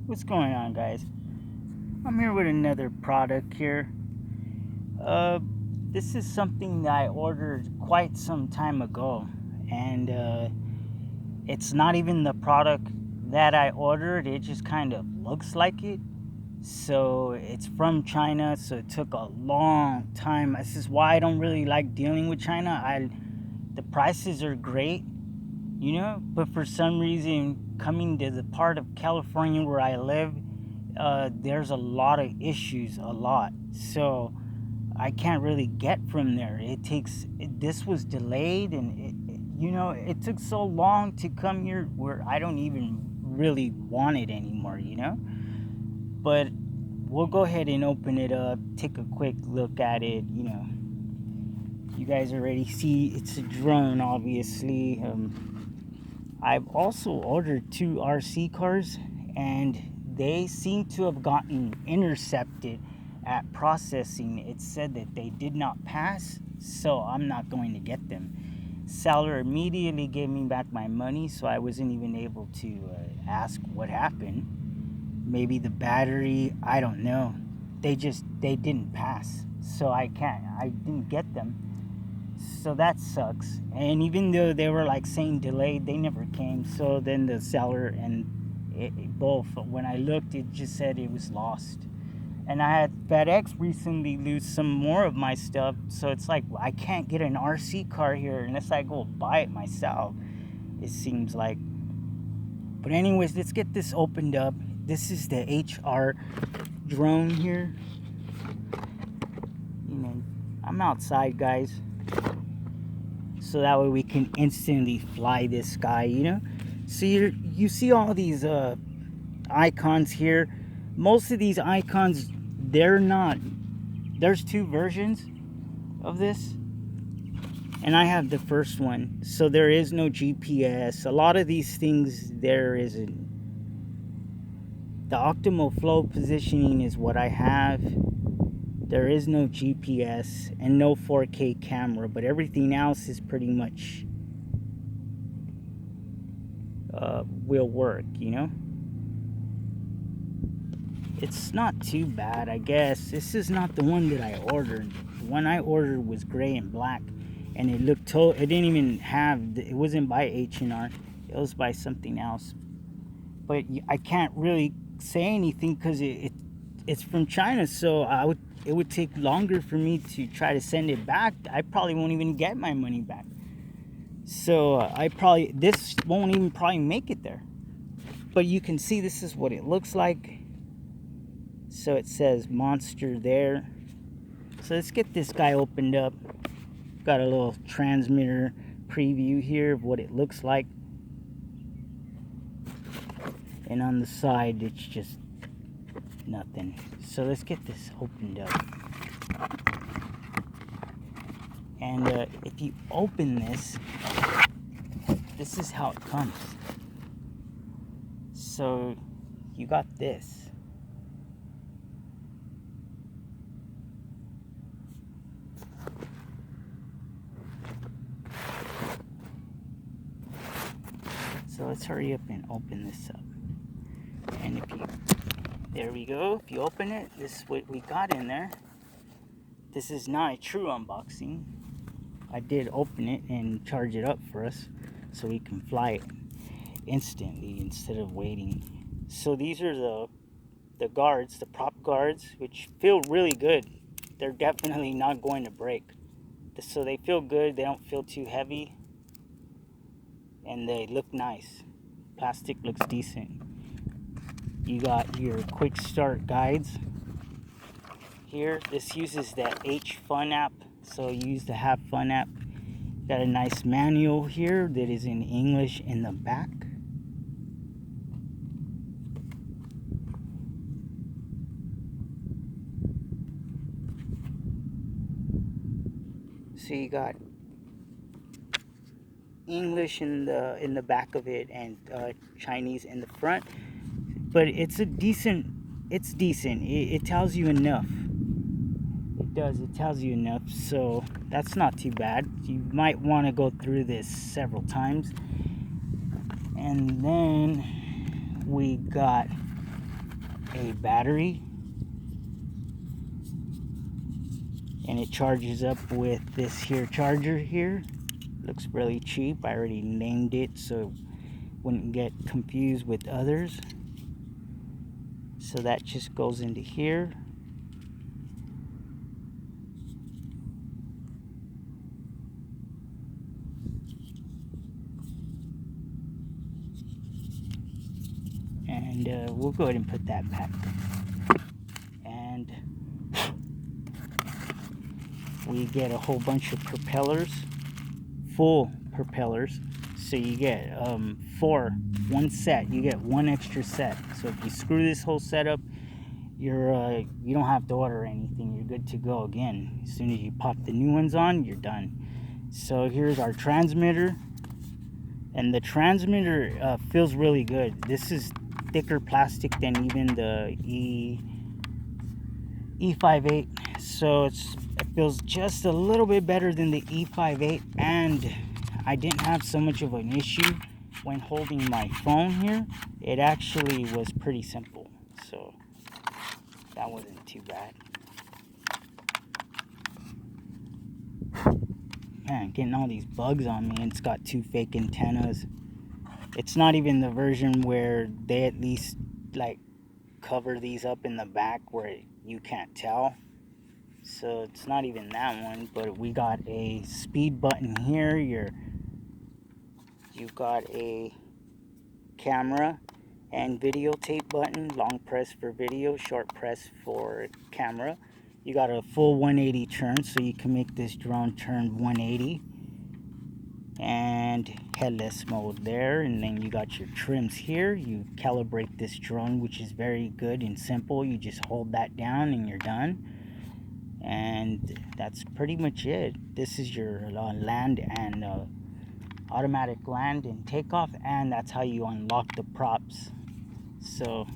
What's going on, guys? I'm here with another product here. Uh, this is something that I ordered quite some time ago, and it's not even the product that I ordered. It just kind of looks like it. So it's from China, so it took a long time. This is why I don't really like dealing with China. The prices are great, but for some reason, coming to the part of California where I live, there's a lot of issues, a lot. So I can't really get from there. This was delayed, and it took so long to come here where I don't even really want it anymore. But we'll go ahead and open it up, take a quick look at it. You guys already see it's a drone, obviously. I've also ordered 2 RC cars, and they seem to have gotten intercepted at processing. It said that they did not pass, so I'm not going to get them. Seller immediately gave me back my money, so I wasn't even able to ask what happened. Maybe the battery, I don't know. They didn't pass, so I didn't get them. So that sucks. And even though they were like saying delayed, they never came. So then the seller and both, when I looked, it just said it was lost. And I had FedEx recently lose some more of my stuff. So it's like I can't get an RC car here unless I go buy it myself, it seems like. But anyways, let's get this opened up. This is the SHR drone here. I'm outside, guys, so that way we can instantly fly this guy. So you see all these icons here. Most of these icons, there's 2 versions of this, and I have the first one, so there is no GPS. A lot of these things there isn't. The optimal flow positioning is what I have. There is no GPS and no 4K camera, but everything else is pretty much will work. It's not too bad, I guess. This is not the one that I ordered. The one I ordered was gray and black, and it looked it didn't even have. It wasn't by H&R. It was by something else. But I can't really say anything because it's from China, so it would take longer for me to try to send it back. I probably won't even get my money back. So this won't even probably make it there. But you can see this is what it looks like. So it says Monster there. So let's get this guy opened up. Got a little transmitter preview here of what it looks like. And on the side, it's just nothing. So let's get this opened up. And if you open this is how it comes. So you got this. So let's hurry up and open this up. And there we go. If you open it, this is what we got in there. This is not a true unboxing. I did open it and charge it up for us so we can fly it instantly instead of waiting. So these are the guards, the prop guards, which feel really good. They're definitely not going to break. So they feel good. They don't feel too heavy. And they look nice. Plastic looks decent. You got your quick start guides here. This uses the H-Fun app, so use the Have Fun app. Got a nice manual here that is in English in the back. So you got English in the back of it, and Chinese in the front. But it's decent. It tells you enough. It tells you enough, so that's not too bad. You might want to go through this several times. And then we got a battery, and it charges up with this here charger here. Looks really cheap. I already named it so it wouldn't get confused with others. So that just goes into here. And we'll go ahead and put that back. And we get a whole bunch of propellers, full propellers. So you get one set. You get one extra set. So if you screw this whole setup, you don't have to order anything. You're good to go again. As soon as you pop the new ones on, you're done. So here's our transmitter, and the transmitter feels really good. This is thicker plastic than even the E58, so it feels just a little bit better than the E58, and I didn't have so much of an issue when holding my phone here. It actually was pretty simple, so that wasn't too bad. Man, getting all these bugs on me, and it's got 2 fake antennas. It's not even the version where they at least like cover these up in the back where you can't tell. So it's not even that one, but we got a speed button here. You've got a camera and videotape button, long press for video, short press for camera. You got a full 180 turn, so you can make this drone turn 180. And headless mode there, and then you got your trims here. You calibrate this drone, which is very good and simple. You just hold that down and you're done, and that's pretty much it. This is your land and automatic land and takeoff, and that's how you unlock the props. So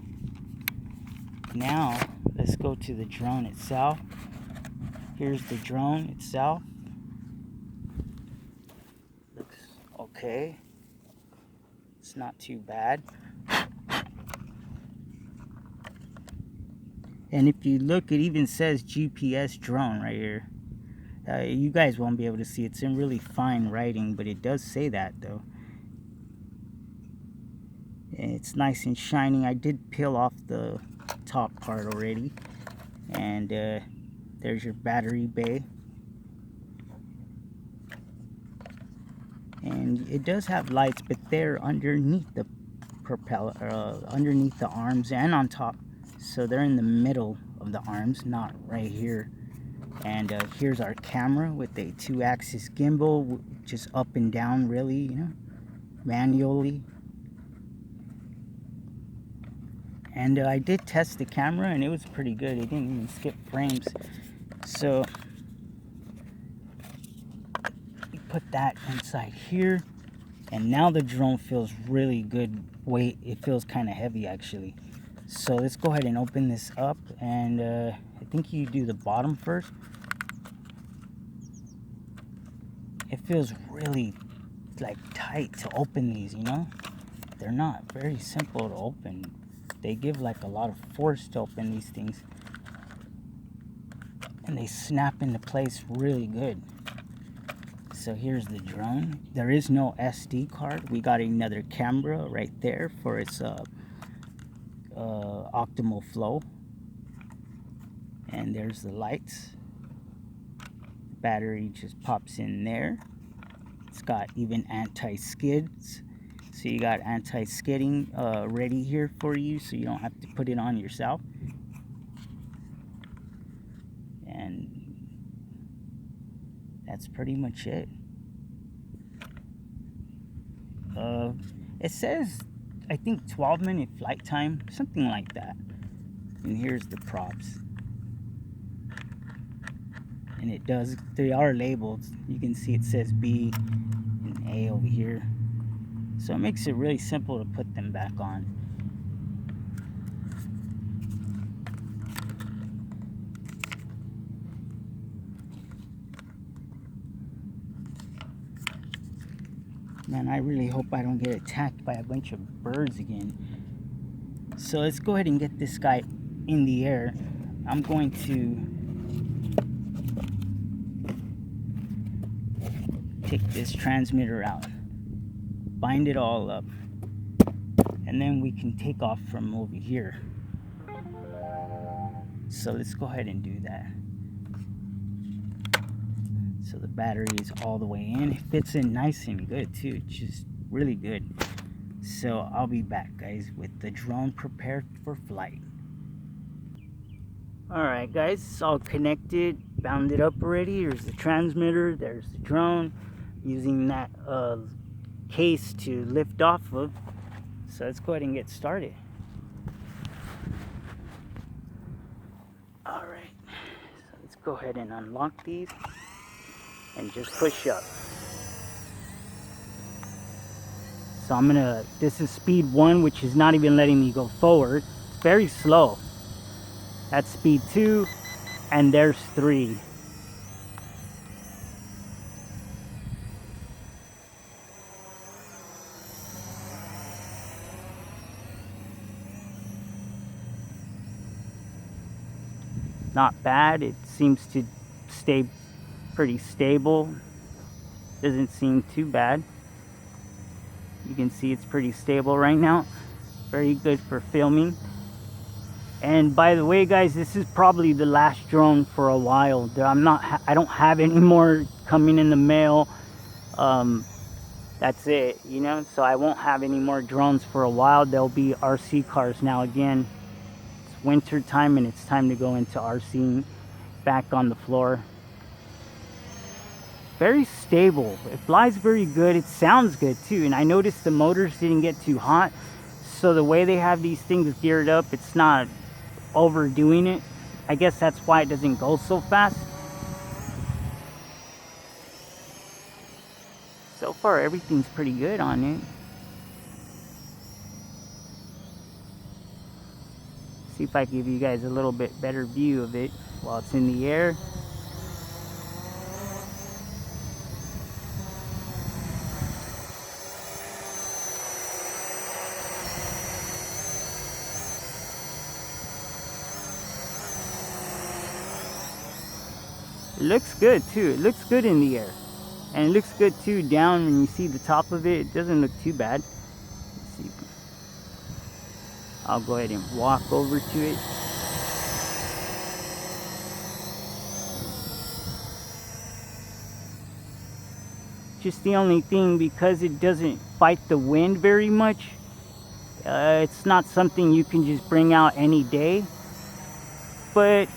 now let's go to the drone itself. Here's the drone itself. Okay, it's not too bad. And if you look, it even says GPS drone right here. You guys won't be able to see, it's in really fine writing, but it does say that though. And it's nice and shiny. I did peel off the top part already. And there's your battery bay. And it does have lights, but they're underneath the propeller, underneath the arms and on top. So they're in the middle of the arms, not right here. And here's our camera with a 2-axis gimbal, just up and down, really, you know, manually. And I did test the camera, and it was pretty good. It didn't even skip frames. So put that inside here, and now the drone feels really good weight. It feels kind of heavy actually. So let's go ahead and open this up, and I think you do the bottom first. It feels really like tight to open these, you know. They're not very simple to open. They give like a lot of force to open these things, and they snap into place really good. So here's the drone. There is no SD card. We got another camera right there for its optimal flow. And there's the lights. The battery just pops in there. It's got even anti-skids. So you got anti-skidding ready here for you, so you don't have to put it on yourself. And that's pretty much it. It says, I think 12-minute flight time, something like that. And here's the props. And it does, they are labeled. You can see it says B and A over here. So it makes it really simple to put them back on. Man, I really hope I don't get attacked by a bunch of birds again. So let's go ahead and get this guy in the air. I'm going to take this transmitter out, bind it all up, and then we can take off from over here. So let's go ahead and do that. So the battery is all the way in. It fits in nice and good too, just really good. So I'll be back, guys, with the drone prepared for flight. Alright guys, it's all connected, bound it up already. There's the transmitter, there's the drone, using that case to lift off of. So let's go ahead and get started. Alright, so let's go ahead and unlock these and just push up. So I'm gonna, this is speed 1, which is not even letting me go forward. It's very slow. That's speed 2, and there's 3. Not bad. It seems to stay pretty stable. Doesn't seem too bad. You can see it's pretty stable right now. Very good for filming. And by the way, guys, this is probably the last drone for a while. I don't have any more coming in the mail. That's it, you know. So I won't have any more drones for a while. There'll be RC cars now again. It's winter time and it's time to go into RCing back on the floor. Very stable. It flies very good. It sounds good too. And I noticed the motors didn't get too hot. So the way they have these things geared up, it's not overdoing it. I guess that's why it doesn't go so fast. So far everything's pretty good on it. See if I can give you guys a little bit better view of it while it's in the air. It looks good too. It looks good in the air. And it looks good too down when you see the top of it. It doesn't look too bad. Let's see. I'll go ahead and walk over to it. Just the only thing, because it doesn't fight the wind very much, it's not something you can just bring out any day. But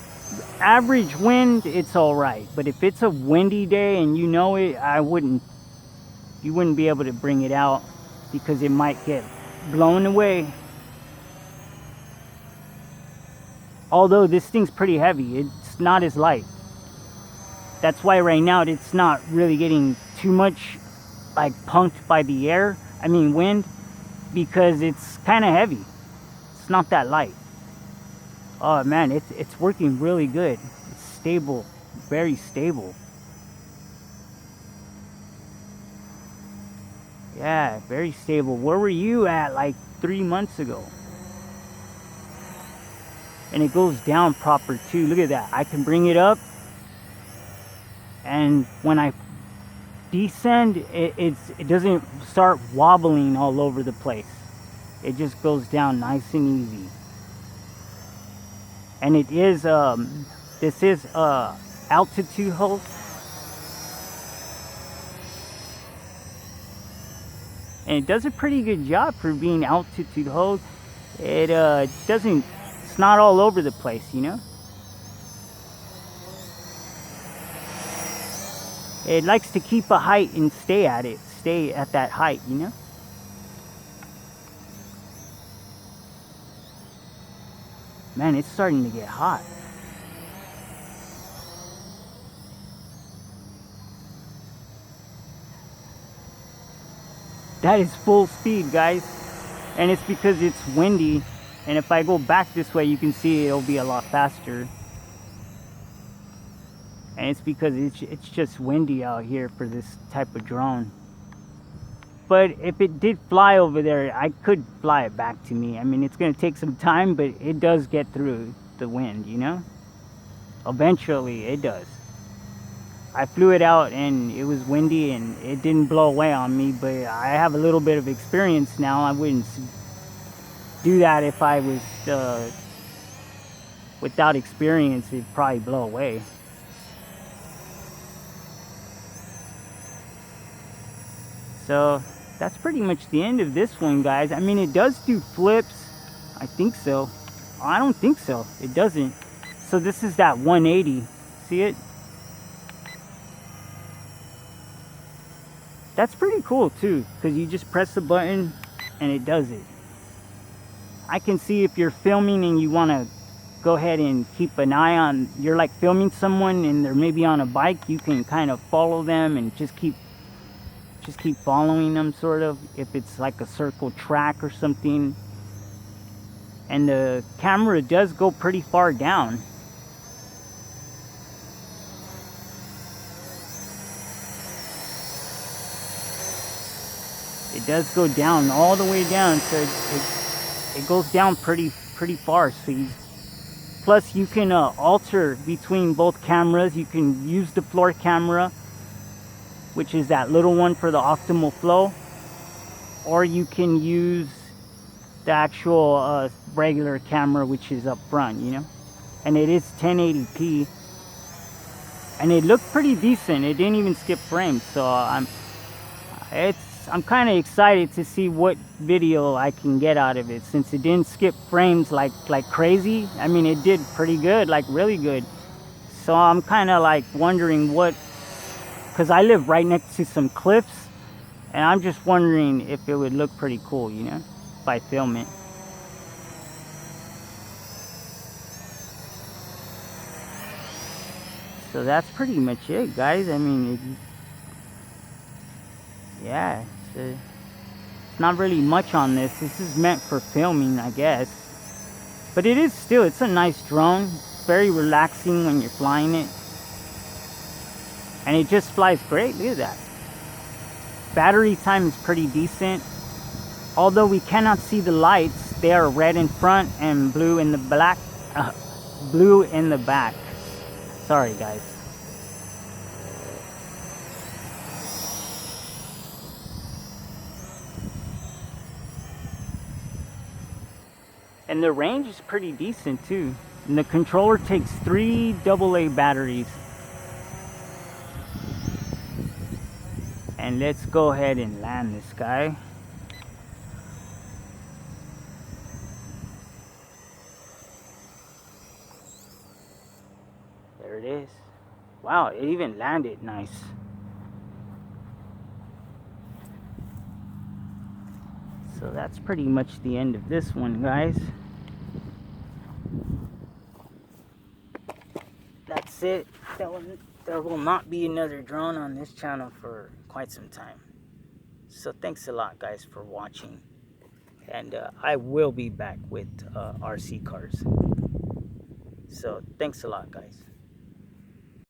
average wind, it's all right. But if it's a windy day and you know it, you wouldn't be able to bring it out because it might get blown away. Although this thing's pretty heavy, it's not as light. That's why right now it's not really getting too much like punked by the wind, because it's kind of heavy. It's not that light. Oh man, it's working really good. It's stable, very stable. Yeah, very stable. Where were you at like 3 months ago? And it goes down proper too. Look at that. I can bring it up, and when I descend, it doesn't start wobbling all over the place. It just goes down nice and easy. And it is this is altitude hold. And it does a pretty good job for being altitude hold. It doesn't, it's not all over the place, you know. It likes to keep a height and stay at that height, you know. Man, it's starting to get hot. That is full speed, guys. And it's because it's windy. And if I go back this way, you can see it'll be a lot faster. And it's because it's just windy out here for this type of drone. But if it did fly over there, I could fly it back to me. I mean, it's going to take some time, but it does get through the wind, you know? Eventually, it does. I flew it out and it was windy and it didn't blow away on me, but I have a little bit of experience now. I wouldn't do that if I was without experience. It'd probably blow away. So that's pretty much the end of this one, guys. I mean, it does do flips. I think so. I don't think so. It doesn't. So this is that 180. See it? That's pretty cool too, because you just press the button and it does it. I can see if you're filming and you want to go ahead and keep an eye on, you're like filming someone and they're maybe on a bike, you can kind of follow them and just keep following them, sort of, if it's like a circle track or something. And the camera does go pretty far down. It does go down, all the way down, so it goes down pretty far. So plus you can alter between both cameras. You can use the floor camera, which is that little one for the optimal flow, or you can use the actual regular camera, which is up front, you know. And it is 1080p, and it looked pretty decent. It didn't even skip frames, so I'm kind of excited to see what video I can get out of it, since it didn't skip frames like crazy. I mean, it did pretty good, like really good. So I'm kind of like wondering what, because I live right next to some cliffs, and I'm just wondering if it would look pretty cool, you know, if I film it. So that's pretty much it, guys. I mean, yeah, it's not really much on this. This is meant for filming, I guess. But it is still, it's a nice drone. It's very relaxing when you're flying it. And it just flies great. Look at that. Battery time is pretty decent. Although we cannot see the lights, they are red in front and blue in the back. Blue in the back. Sorry, guys. And the range is pretty decent too. And the controller takes 3 AA batteries. And let's go ahead and land this guy. There it is. Wow, it even landed nice. So that's pretty much the end of this one, guys. That's it. There will not be another drone on this channel for quite some time. So thanks a lot, guys, for watching. And I will be back with RC cars. So thanks a lot, guys.